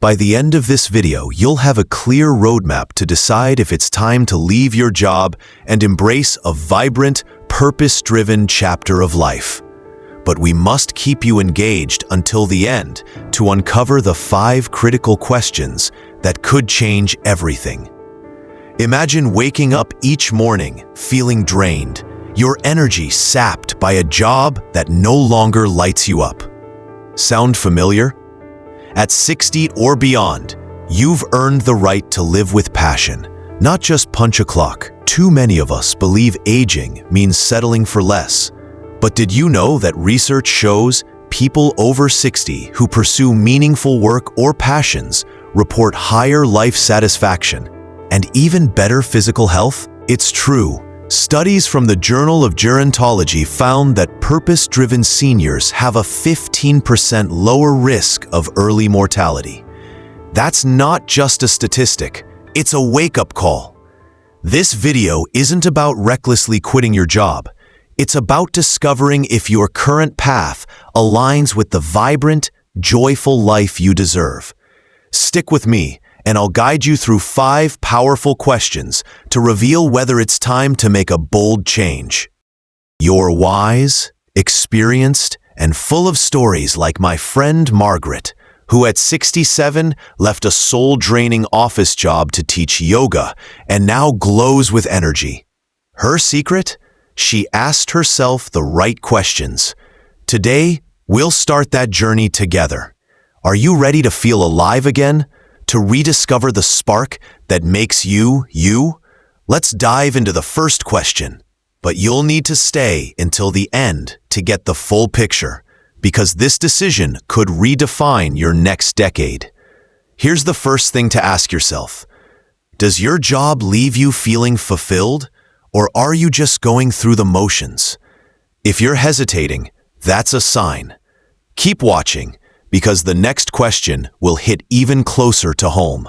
By the end of this video, you'll have a clear roadmap to decide if it's time to leave your job and embrace a vibrant, purpose-driven chapter of life. But we must keep you engaged until the end to uncover the 5 critical questions that could change everything. Imagine waking up each morning feeling drained, your energy sapped by a job that no longer lights you up. Sound familiar? At 60 or beyond, you've earned the right to live with passion, not just punch a clock. Too many of us believe aging means settling for less. But did you know that research shows people over 60 who pursue meaningful work or passions report higher life satisfaction and even better physical health? It's true. Studies from the Journal of Gerontology found that purpose-driven seniors have a 15% lower risk of early mortality. That's not just a statistic, it's a wake-up call. This video isn't about recklessly quitting your job. It's about discovering if your current path aligns with the vibrant, joyful life you deserve. Stick with me, and I'll guide you through 5 powerful questions to reveal whether it's time to make a bold change. You're wise, experienced, and full of stories like my friend Margaret, who at 67 left a soul-draining office job to teach yoga and now glows with energy. Her secret? She asked herself the right questions. Today, we'll start that journey together. Are you ready to feel alive again? To rediscover the spark that makes you, you? Let's dive into the first question. But you'll need to stay until the end to get the full picture, because this decision could redefine your next decade. Here's the first thing to ask yourself. Does your job leave you feeling fulfilled, or are you just going through the motions? If you're hesitating, that's a sign. Keep watching, because the next question will hit even closer to home.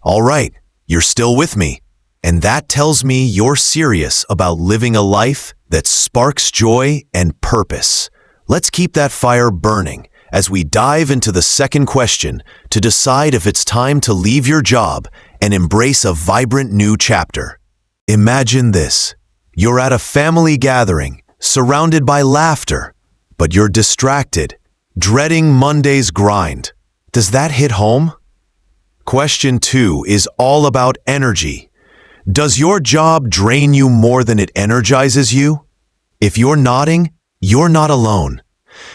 All right, you're still with me, and that tells me you're serious about living a life that sparks joy and purpose. Let's keep that fire burning as we dive into the second question to decide if it's time to leave your job and embrace a vibrant new chapter. Imagine this. You're at a family gathering, surrounded by laughter, but you're distracted, dreading Monday's grind. Does that hit home? Question 2 is all about energy. Does your job drain you more than it energizes you? If you're nodding, you're not alone.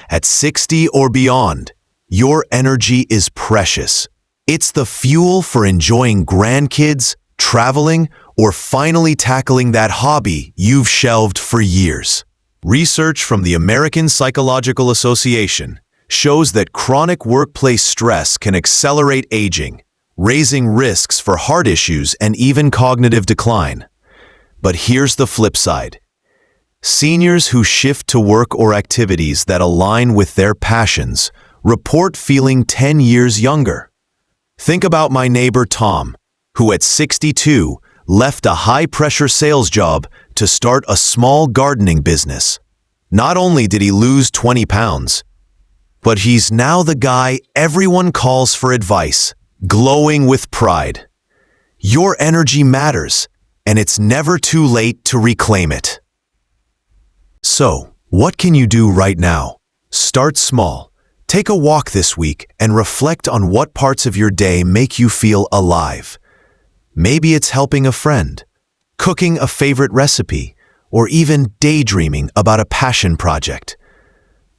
At 60 or beyond, your energy is precious. It's the fuel for enjoying grandkids, traveling, or finally tackling that hobby you've shelved for years. Research from the American Psychological Association shows that chronic workplace stress can accelerate aging, raising risks for heart issues and even cognitive decline. But here's the flip side. Seniors who shift to work or activities that align with their passions report feeling 10 years younger. Think about my neighbor Tom, who at 62 left a high-pressure sales job to start a small gardening business. Not only did he lose 20 pounds, but he's now the guy everyone calls for advice, glowing with pride. Your energy matters, and it's never too late to reclaim it. So, what can you do right now? Start small. Take a walk this week and reflect on what parts of your day make you feel alive. Maybe it's helping a friend, cooking a favorite recipe, or even daydreaming about a passion project.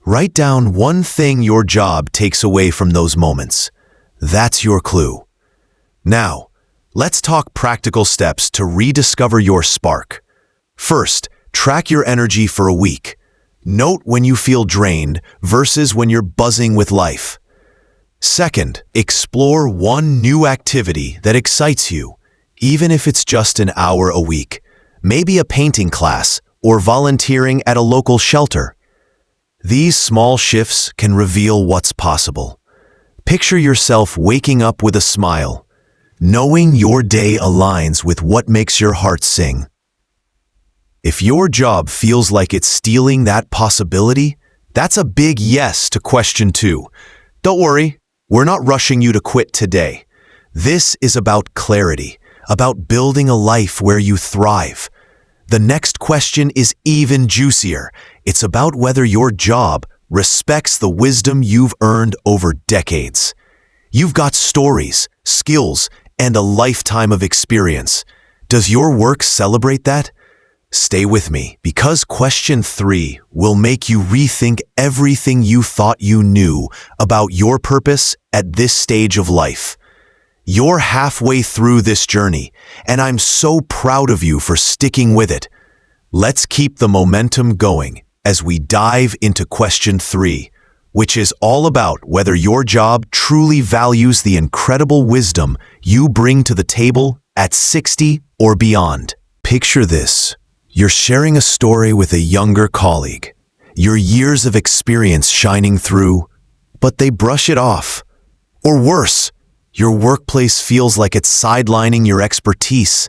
Write down one thing your job takes away from those moments. That's your clue. Now, let's talk practical steps to rediscover your spark. First, track your energy for a week. Note when you feel drained versus when you're buzzing with life. Second, explore one new activity that excites you, even if it's just an hour a week. Maybe a painting class or volunteering at a local shelter. These small shifts can reveal what's possible. Picture yourself waking up with a smile, knowing your day aligns with what makes your heart sing. If your job feels like it's stealing that possibility, that's a big yes to question 2. Don't worry, We're not rushing you to quit today. This is about clarity, about building a life where you thrive. The next question is even juicier. It's about whether your job respects the wisdom you've earned over decades. You've got stories, skills, and a lifetime of experience. Does your work celebrate that? Stay with me, because question 3 will make you rethink everything you thought you knew about your purpose at this stage of life. You're halfway through this journey, and I'm so proud of you for sticking with it. Let's keep the momentum going as we dive into question 3, which is all about whether your job truly values the incredible wisdom you bring to the table at 60 or beyond. Picture this. You're sharing a story with a younger colleague, your years of experience shining through, but they brush it off. Or worse, your workplace feels like it's sidelining your expertise.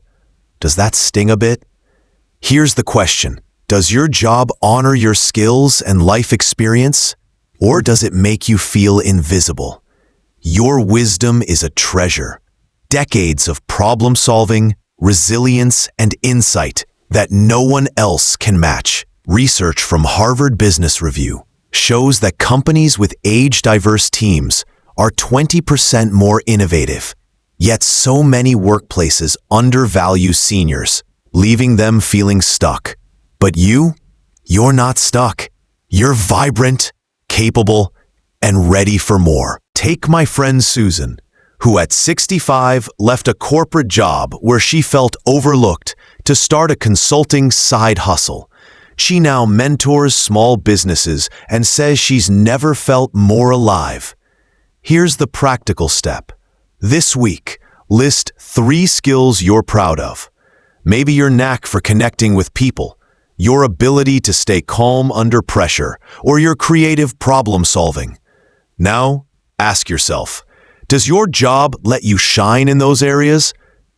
Does that sting a bit? Here's the question. Does your job honor your skills and life experience, or does it make you feel invisible? Your wisdom is a treasure. Decades of problem solving, resilience, and insight that no one else can match. Research from Harvard Business Review shows that companies with age-diverse teams are 20% more innovative. Yet so many workplaces undervalue seniors, leaving them feeling stuck. But you're not stuck. You're vibrant, capable, and ready for more. Take my friend Susan, who at 65 left a corporate job where she felt overlooked to start a consulting side hustle. She now mentors small businesses and says she's never felt more alive. Here's the practical step. This week, list 3 skills you're proud of. Maybe your knack for connecting with people, your ability to stay calm under pressure, or your creative problem solving. Now, ask yourself, does your job let you shine in those areas?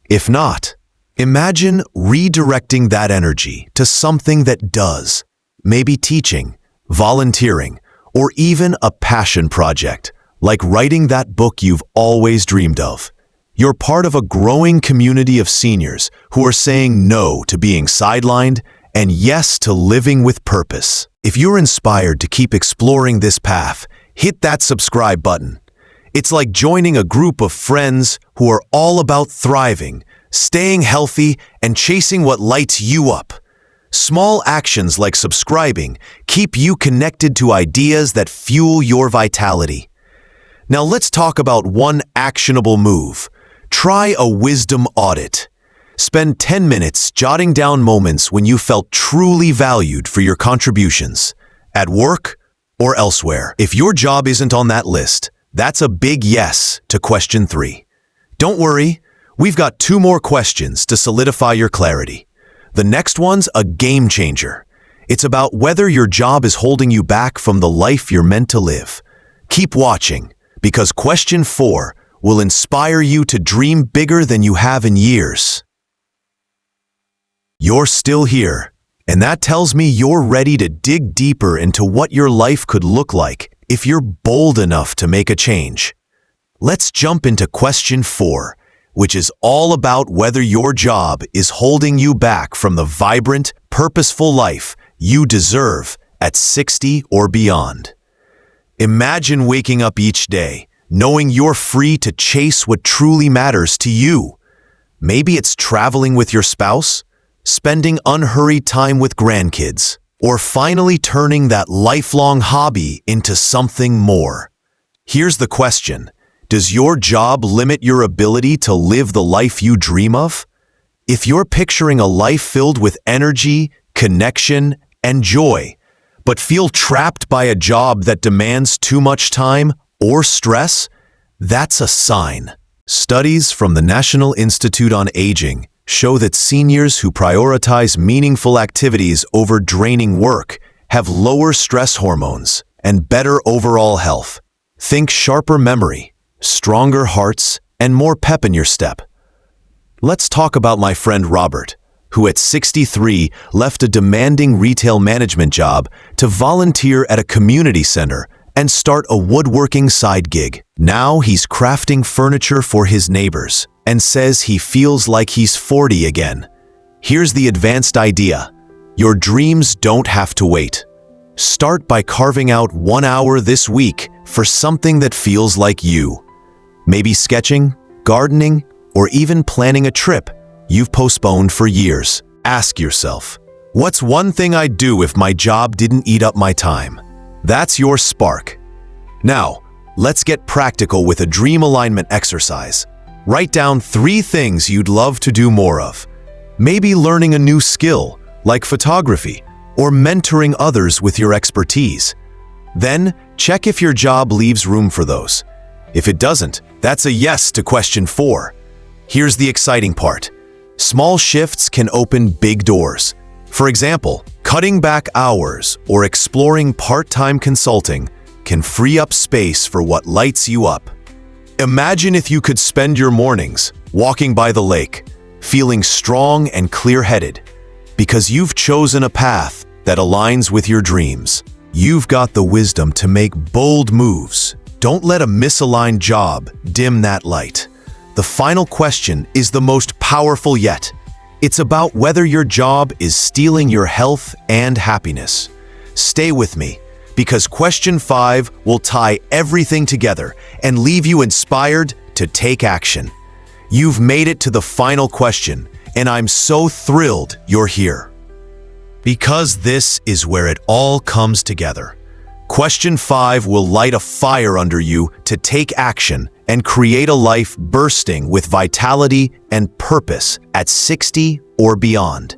If not, imagine redirecting that energy to something that does. Maybe teaching, volunteering, or even a passion project, like writing that book you've always dreamed of. You're part of a growing community of seniors who are saying no to being sidelined and yes to living with purpose. If you're inspired to keep exploring this path, hit that subscribe button. It's like joining a group of friends who are all about thriving, staying healthy, and chasing what lights you up. Small actions like subscribing keep you connected to ideas that fuel your vitality. Now let's talk about one actionable move. Try a wisdom audit. Spend 10 minutes jotting down moments when you felt truly valued for your contributions, at work or elsewhere. If your job isn't on that list, that's a big yes to question 3. Don't worry, we've got 2 more questions to solidify your clarity. The next one's a game changer. It's about whether your job is holding you back from the life you're meant to live. Keep watching, because question 4 will inspire you to dream bigger than you have in years. You're still here, and that tells me you're ready to dig deeper into what your life could look like if you're bold enough to make a change. Let's jump into question 4, which is all about whether your job is holding you back from the vibrant, purposeful life you deserve at 60 or beyond. Imagine waking up each day knowing you're free to chase what truly matters to you. Maybe it's traveling with your spouse, spending unhurried time with grandkids, or finally turning that lifelong hobby into something more. Here's the question. Does your job limit your ability to live the life you dream of? If you're picturing a life filled with energy, connection, and joy, but feel trapped by a job that demands too much time or stress, that's a sign. Studies from the National Institute on Aging show that seniors who prioritize meaningful activities over draining work have lower stress hormones and better overall health. Think sharper memory, stronger hearts, and more pep in your step. Let's talk about my friend Robert, who at 63 left a demanding retail management job to volunteer at a community center and start a woodworking side gig. Now he's crafting furniture for his neighbors and says he feels like he's 40 again. Here's the advanced idea. Your dreams don't have to wait. Start by carving out 1 hour this week for something that feels like you. Maybe sketching, gardening, or even planning a trip you've postponed for years. Ask yourself, what's one thing I'd do if my job didn't eat up my time? That's your spark. Now, let's get practical with a dream alignment exercise. Write down 3 things you'd love to do more of. Maybe learning a new skill, like photography, or mentoring others with your expertise. Then, check if your job leaves room for those. If it doesn't, that's a yes to question 4. Here's the exciting part. Small shifts can open big doors. For example, cutting back hours or exploring part-time consulting can free up space for what lights you up. Imagine if you could spend your mornings walking by the lake, feeling strong and clear-headed, because you've chosen a path that aligns with your dreams. You've got the wisdom to make bold moves. Don't let a misaligned job dim that light. The final question is the most powerful yet. It's about whether your job is stealing your health and happiness. Stay with me, because question 5 will tie everything together and leave you inspired to take action. You've made it to the final question, and I'm so thrilled you're here. Because this is where it all comes together. Question 5 will light a fire under you to take action and create a life bursting with vitality and purpose at 60 or beyond.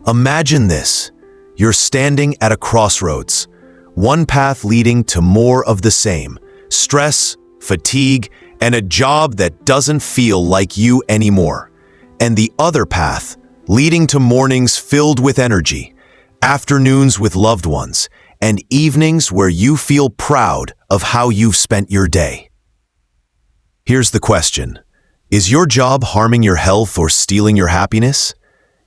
Imagine this. You're standing at a crossroads. One path leading to more of the same. Stress, fatigue, and a job that doesn't feel like you anymore. And the other path leading to mornings filled with energy, afternoons with loved ones, and evenings where you feel proud of how you've spent your day. Here's the question. Is your job harming your health or stealing your happiness?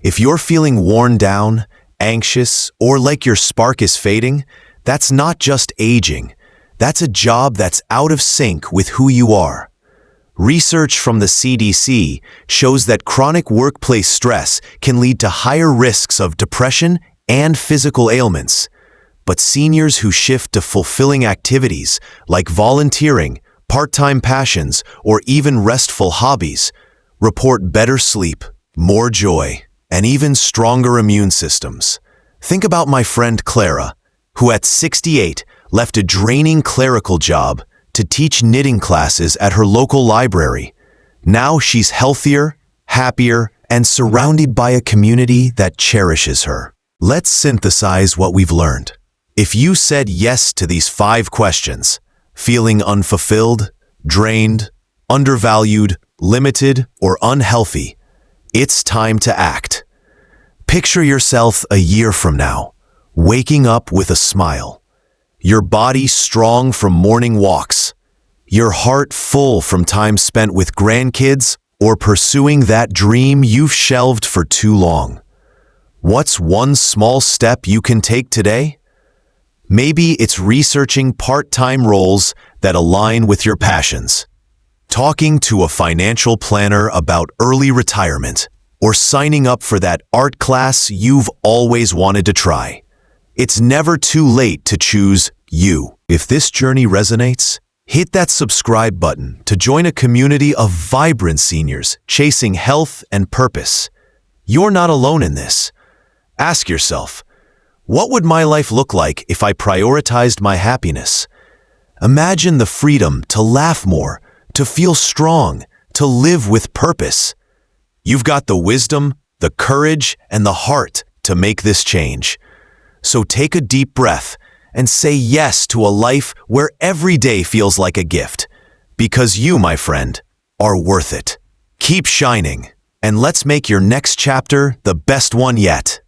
If you're feeling worn down, anxious, or like your spark is fading, that's not just aging. That's a job that's out of sync with who you are. Research from the CDC shows that chronic workplace stress can lead to higher risks of depression and physical ailments. But seniors who shift to fulfilling activities like volunteering, part-time passions, or even restful hobbies report better sleep, more joy, and even stronger immune systems. Think about my friend Clara, who at 68 left a draining clerical job to teach knitting classes at her local library. Now she's healthier, happier, and surrounded by a community that cherishes her. Let's synthesize what we've learned. If you said yes to these 5 questions, feeling unfulfilled, drained, undervalued, limited, or unhealthy, it's time to act. Picture yourself a year from now, waking up with a smile, your body strong from morning walks, your heart full from time spent with grandkids or pursuing that dream you've shelved for too long. What's one small step you can take today? Maybe it's researching part-time roles that align with your passions, talking to a financial planner about early retirement, or signing up for that art class you've always wanted to try. It's never too late to choose you. If this journey resonates, hit that subscribe button to join a community of vibrant seniors chasing health and purpose. You're not alone in this. Ask yourself, what would my life look like if I prioritized my happiness? Imagine the freedom to laugh more, to feel strong, to live with purpose. You've got the wisdom, the courage, and the heart to make this change. So take a deep breath and say yes to a life where every day feels like a gift. Because you, my friend, are worth it. Keep shining, and let's make your next chapter the best one yet.